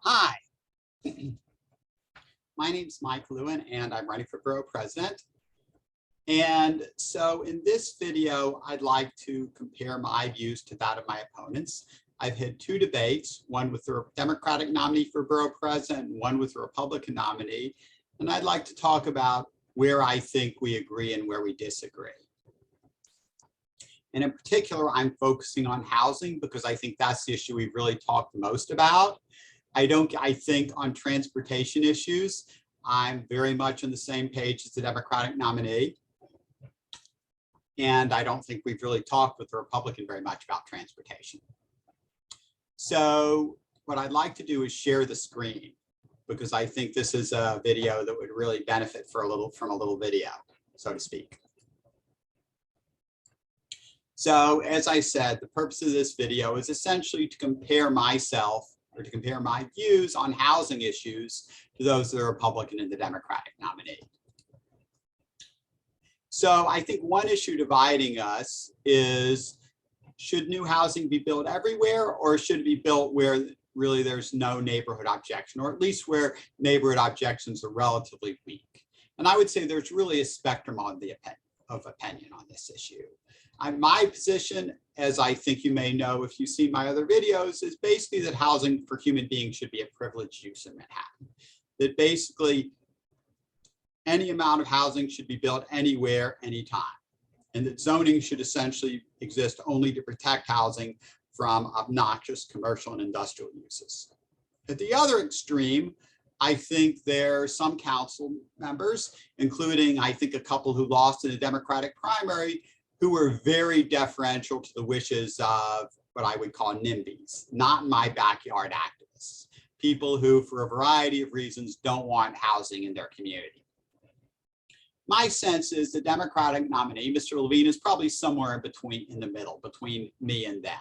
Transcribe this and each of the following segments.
Hi, my name is Mike Lewin and I'm running for Borough President. And so in this video, I'd like to compare my views to that of my opponents. I've had two debates, one with the Democratic nominee for Borough President, and one with the Republican nominee. And I'd like to talk about where I think we agree and where we disagree. And in particular, I'm focusing on housing because I think that's the issue we've really talked the most about. I think on transportation issues, I'm very much on the same page as the Democratic nominee. And I don't think we've really talked with the Republican very much about transportation. So what I'd like to do is share the screen because I think this is a video that would really benefit from a little video, so to speak. So as I said, the purpose of this video is essentially to compare myself or to compare my views on housing issues to those of the Republican and the Democratic nominee. So I think one issue dividing us is, should new housing be built everywhere, or should it be built where really there's no neighborhood objection, or at least where neighborhood objections are relatively weak? And I would say there's really a spectrum on of opinion on this issue. My position, as I think you may know if you've seen my other videos, is basically that housing for human beings should be a privileged use in Manhattan. That basically any amount of housing should be built anywhere, anytime. And that zoning should essentially exist only to protect housing from obnoxious commercial and industrial uses. At the other extreme, I think there are some council members, including I think a couple who lost in the Democratic primary, who were very deferential to the wishes of what I would call NIMBYs, not in my backyard activists, people who for a variety of reasons don't want housing in their community. My sense is the Democratic nominee, Mr. Levine, is probably somewhere in the middle between me and them.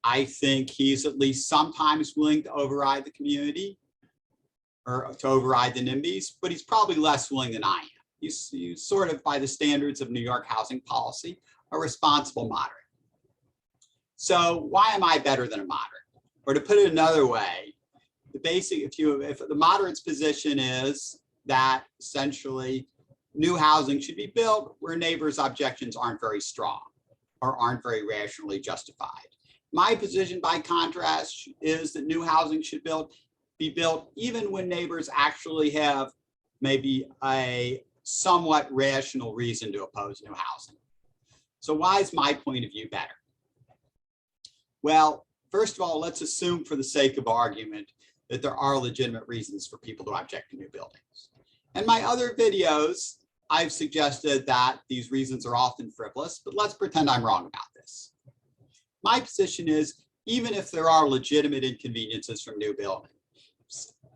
I think he's at least sometimes willing to override the community or to override the NIMBYs, but he's probably less willing than I am. He's sort of, by the standards of New York housing policy, a responsible moderate. So why am I better than a moderate? Or to put it another way, the basic, if the moderate's position is that essentially new housing should be built where neighbors' objections aren't very strong or aren't very rationally justified. My position, by contrast, is that new housing should be built even when neighbors actually have maybe a somewhat rational reason to oppose new housing. So why is my point of view better? Well, first of all, let's assume for the sake of argument that there are legitimate reasons for people to object to new buildings. In my other videos, I've suggested that these reasons are often frivolous, but let's pretend I'm wrong about this. My position is, even if there are legitimate inconveniences from new buildings,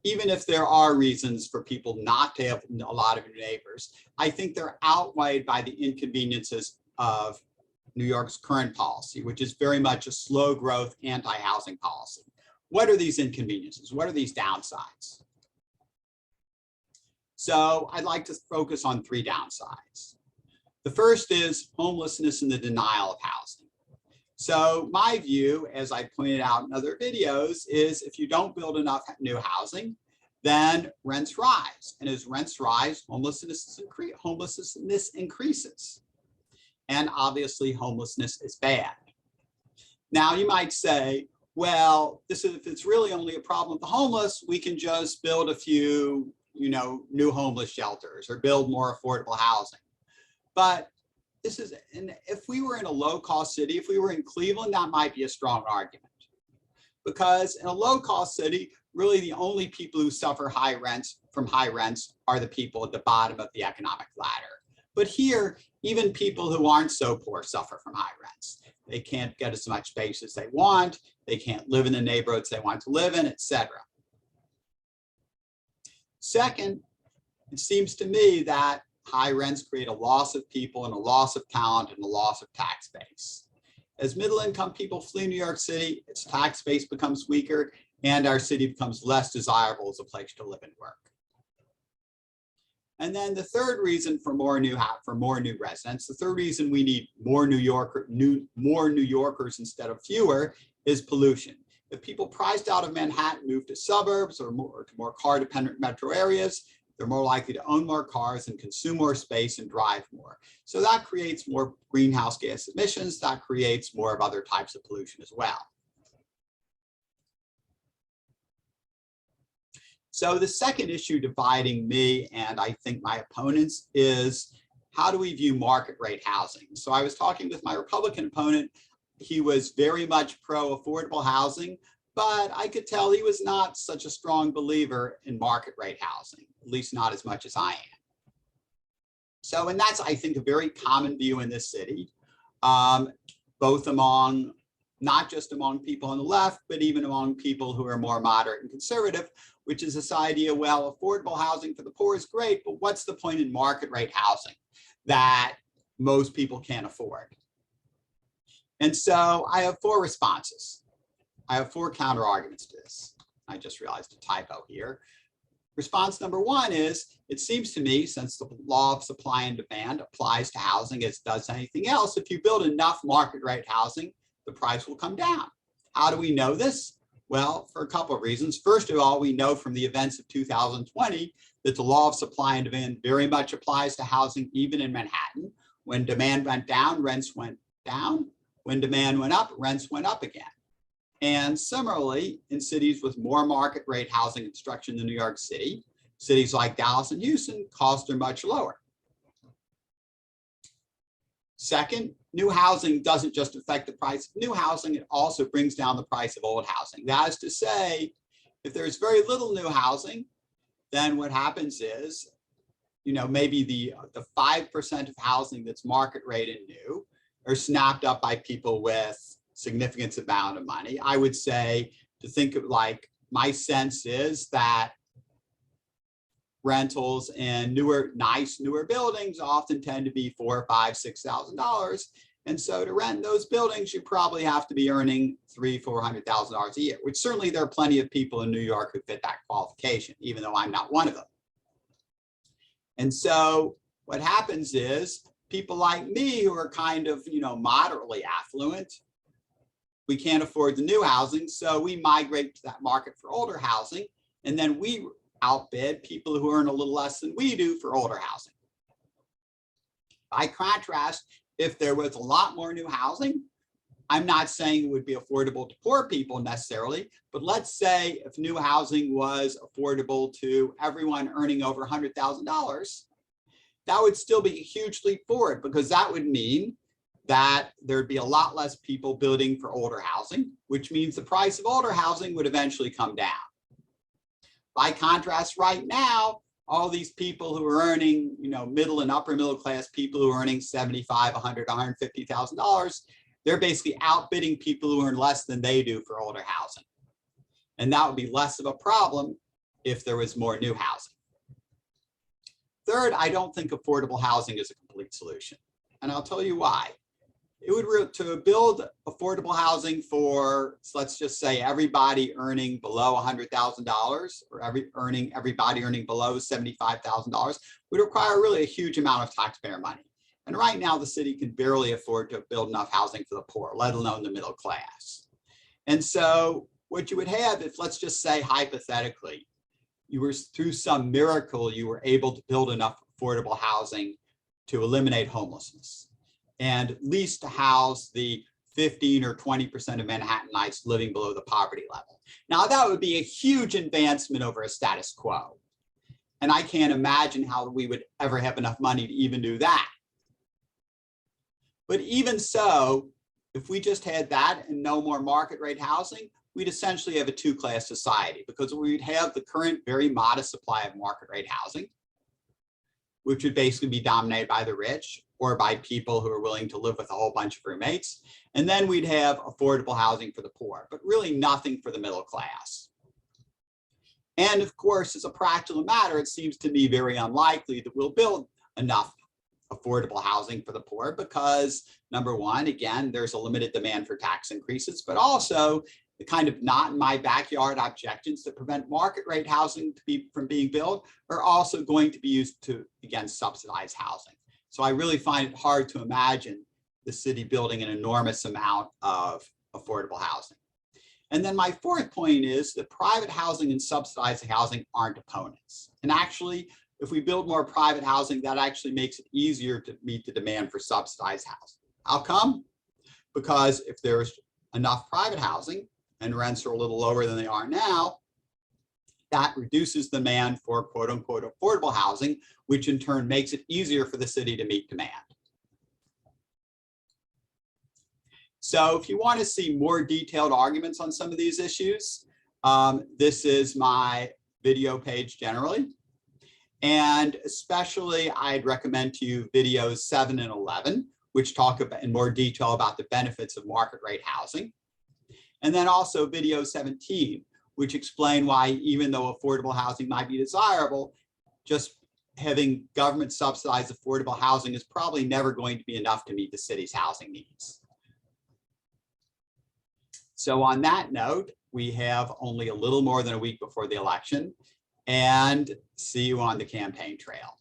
even if there are reasons for people not to have a lot of neighbors, I think they're outweighed by the inconveniences of New York's current policy, which is very much a slow growth anti-housing policy. What are these inconveniences? What are these downsides? So I'd like to focus on three downsides. The first is homelessness and the denial of housing. So my view, as I pointed out in other videos, is if you don't build enough new housing, then rents rise. And as rents rise, homelessness increases. And obviously homelessness is bad. Now you might say, well, if it's really only a problem with the homeless, we can just build a few, new homeless shelters or build more affordable housing. But if we were in a low-cost city, if we were in Cleveland, that might be a strong argument. Because in a low-cost city, really the only people who suffer from high rents are the people at the bottom of the economic ladder. But here, even people who aren't so poor suffer from high rents. They can't get as much space as they want. They can't live in the neighborhoods they want to live in, etc. Second, it seems to me that high rents create a loss of people and a loss of talent and a loss of tax base. As middle-income people flee New York City, its tax base becomes weaker and our city becomes less desirable as a place to live and work. And then the third reason for more new residents, the third reason we need more New Yorkers instead of fewer is pollution. if people prized out of Manhattan move to suburbs or to more car-dependent metro areas, they're more likely to own more cars and consume more space and drive more. So that creates more greenhouse gas emissions. That creates more of other types of pollution as well. So the second issue dividing me and I think my opponents is, how do we view market rate housing? So I was talking with my Republican opponent. He was very much pro affordable housing, but I could tell he was not such a strong believer in market rate housing, at least not as much as I am. So, and that's, I think, a very common view in this city, both among, not just among people on the left, but even among people who are more moderate and conservative, which is this idea, well, affordable housing for the poor is great, but what's the point in market rate housing that most people can't afford? And so I have four responses. I have four counter arguments to this. I just realized a typo here. Response number one is, it seems to me, since the law of supply and demand applies to housing as does anything else, if you build enough market rate housing, the price will come down. How do we know this? Well, for a couple of reasons. First of all, we know from the events of 2020 that the law of supply and demand very much applies to housing, even in Manhattan. When demand went down, rents went down. When demand went up, rents went up again. And similarly, in cities with more market rate housing construction than New York City, cities like Dallas and Houston, costs are much lower. Second, new housing doesn't just affect the price of new housing, it also brings down the price of old housing. That is to say, if there's very little new housing, then what happens is, maybe the 5% of housing that's market rate and new are snapped up by people with significant amount of money. I would say to think of, like, my sense is that rentals in newer buildings often tend to be $4,000, $5,000, $6,000. And so to rent those buildings, you probably have to be earning $300,000, $400,000 a year, which certainly there are plenty of people in New York who fit that qualification, even though I'm not one of them. And so what happens is people like me who are kind of, moderately affluent, we can't afford the new housing, so we migrate to that market for older housing, and then we outbid people who earn a little less than we do for older housing. By contrast, if there was a lot more new housing, I'm not saying it would be affordable to poor people necessarily, but let's say if new housing was affordable to everyone earning over $100,000, that would still be a huge leap forward, because that would mean that there'd be a lot less people building for older housing, which means the price of older housing would eventually come down. By contrast, right now, all these people who are earning, middle and upper middle class people who are earning $75,000, $100,000, $150,000, they're basically outbidding people who earn less than they do for older housing. And that would be less of a problem if there was more new housing. Third, I don't think affordable housing is a complete solution. And I'll tell you why. It would, to build affordable housing for, let's just say, everybody earning below $100,000 or everybody earning below $75,000 would require really a huge amount of taxpayer money. And right now, the city can barely afford to build enough housing for the poor, let alone the middle class. And so what you would have if, let's just say, hypothetically, you were, through some miracle, you were able to build enough affordable housing to eliminate homelessness, and at least to house the 15 or 20% of Manhattanites living below the poverty level. Now, that would be a huge advancement over a status quo. And I can't imagine how we would ever have enough money to even do that. But even so, if we just had that and no more market rate housing, we'd essentially have a two-class society, because we'd have the current very modest supply of market rate housing, which would basically be dominated by the rich or by people who are willing to live with a whole bunch of roommates. And then we'd have affordable housing for the poor, but really nothing for the middle class. And of course, as a practical matter, it seems to me very unlikely that we'll build enough affordable housing for the poor because, number one, again, there's a limited demand for tax increases, but also the kind of not in my backyard objections that prevent market rate housing from being built are also going to be used to, again, subsidize housing. So I really find it hard to imagine the city building an enormous amount of affordable housing. And then my fourth point is that private housing and subsidized housing aren't opponents. And actually, if we build more private housing, that actually makes it easier to meet the demand for subsidized housing. How come? Because if there's enough private housing and rents are a little lower than they are now, that reduces demand for quote unquote affordable housing, which in turn makes it easier for the city to meet demand. So if you want to see more detailed arguments on some of these issues, this is my video page generally. And especially I'd recommend to you videos 7 and 11, which talk about in more detail about the benefits of market rate housing. And then also video 17, which explain why even though affordable housing might be desirable, just having government subsidized affordable housing is probably never going to be enough to meet the city's housing needs. So on that note, we have only a little more than a week before the election, and see you on the campaign trail.